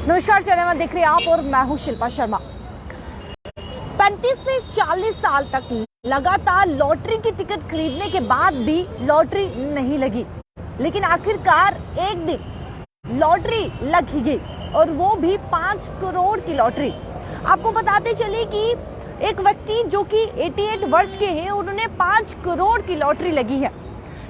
नमस्कार, चैनल देख रहे हैं आप और मैं हूं शिल्पा शर्मा। 35 से 40 साल तक लगातार लॉटरी की टिकट खरीदने के बाद भी लॉटरी नहीं लगी, लेकिन आखिरकार एक दिन लॉटरी लग ही गई और वो भी 5 करोड़ की लॉटरी। आपको बताते चले कि एक व्यक्ति जो कि 88 वर्ष के हैं, उन्होंने 5 करोड़ की लॉटरी लगी है।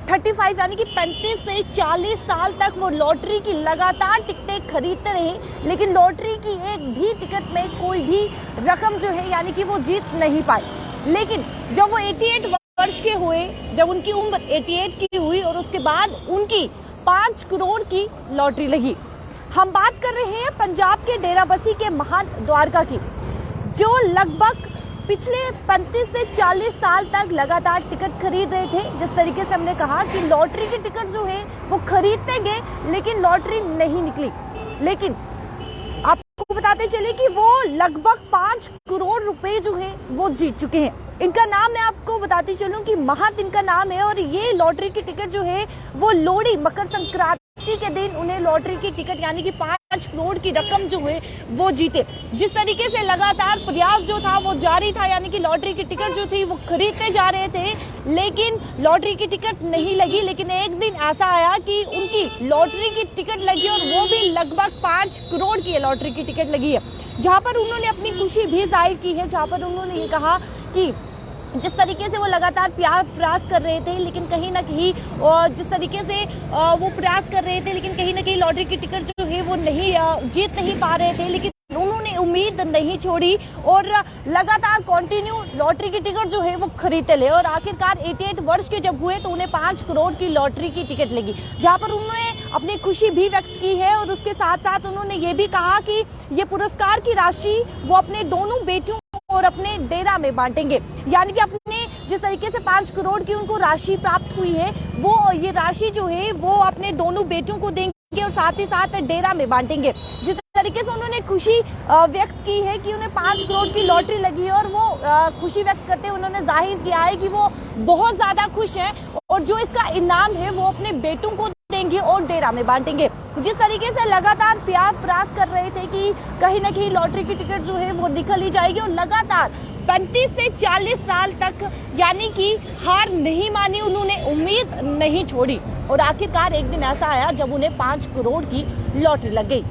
35 यानी कि 35 से 40 साल तक वो लॉटरी की लगातार टिकटें खरीदते रहे, लेकिन लॉटरी की एक भी टिकट में कोई भी रकम जो है यानी कि वो जीत नहीं पाए। लेकिन जब वो 88 वर्ष के हुए, जब उनकी उम्र 88 की हुई और उसके बाद उनकी 5 करोड़ की लॉटरी लगी। हम बात कर रहे हैं पंजाब के डेराबस्सी के महान द्वारका की, जो लगभग पिछले 35 से 40 साल तक लगातार टिकट खरीद रहे थे। जिस तरीके से हमने कहा कि लॉटरी की टिकट जो है वो खरीदते गए, लेकिन लॉटरी नहीं निकली। लेकिन आपको बताते चले कि वो लगभग 5 करोड़ रुपए जो है वो जीत चुके हैं। इनका नाम मैं आपको बताती चलूं कि महंत इनका नाम है, और ये लॉटरी की टिकट जो है वो लोहड़ी मकर संक्रांति के दिन उन्हें लॉटरी की टिकट यानी कि 5 करोड़ की रकम जो है वो जीते। जिस तरीके से लगातार प्रयास जो था वो जारी था, यानी कि लॉटरी की टिकट जो थी वो खरीदते जा रहे थे, लेकिन लॉटरी की टिकट नहीं लगी। लेकिन एक दिन ऐसा आया कि उनकी लॉटरी की टिकट लगी, और वो भी लगभग 5 करोड़ की लॉटरी की टिकट लगी है, जहां पर उन्होंने अपनी खुशी भी जाहिर की है। जहां पर उन्होंने ये कहा कि जिस तरीके से वो लगातार प्रयास कर रहे थे, लेकिन कहीं ना कहीं जिस तरीके से वो प्रयास कर रहे थे, लेकिन कहीं ना कहीं लॉटरी की टिकट जो है वो नहीं जीत नहीं पा रहे थे, लेकिन उन्होंने उम्मीद नहीं छोड़ी और लगातार कंटिन्यू लॉटरी की टिकट जो है वो खरीदते ले। और आखिरकार 88 वर्ष के जब हुए तो उन्हें 5 करोड़ की लॉटरी की टिकट लगी, जहां पर उन्होंने अपनी खुशी भी व्यक्त की है। और उसके साथ साथ उन्होंने ये भी कहा कि ये पुरस्कार की राशि वो अपने दोनों बेटियों और अपने डेरा में बांटेंगे, यानी कि अपने जिस तरीके से 5 करोड़ की उनको राशि प्राप्त हुई है, वो ये राशि जो है वो अपने दोनों बेटों को देंगे और साथ ही साथ डेरा में बांटेंगे। जिस तरीके से उन्होंने खुशी व्यक्त की है कि उन्हें 5 करोड़ की लॉटरी लगी है, और वो खुशी व्यक्त करते हुए उन्होंने जाहिर किया है कि वो बहुत ज्यादा खुश हैं और जो इसका इनाम है वो अपने बेटों को देंगे और डेरा में बांटेंगे। जिस तरीके से लगातार प्रयास कर रहे थे कि कहीं ना कहीं लॉटरी की टिकट जो है वो निकल ही जाएगी, और लगातार 35 से 40 साल तक यानी कि हार नहीं मानी, उन्होंने उम्मीद नहीं छोड़ी, और आखिरकार एक दिन ऐसा आया जब उन्हें 5 करोड़ की लॉटरी लग गई।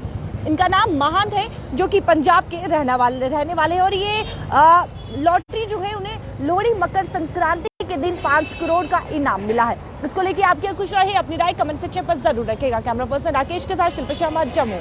इनका नाम महंत है, जो कि पंजाब के रहने वाले हैं, और ये लॉटरी जो है उन्हें लोहड़ी मकर संक्रांति के दिन 5 करोड़ का इनाम मिला है। इसको लेके आप क्या खुश रहे, अपनी राय कमेंट सेक्शन पर जरूर रखेगा। कैमरा पर्सन राकेश के साथ शिल्पा शर्मा, जम्मू।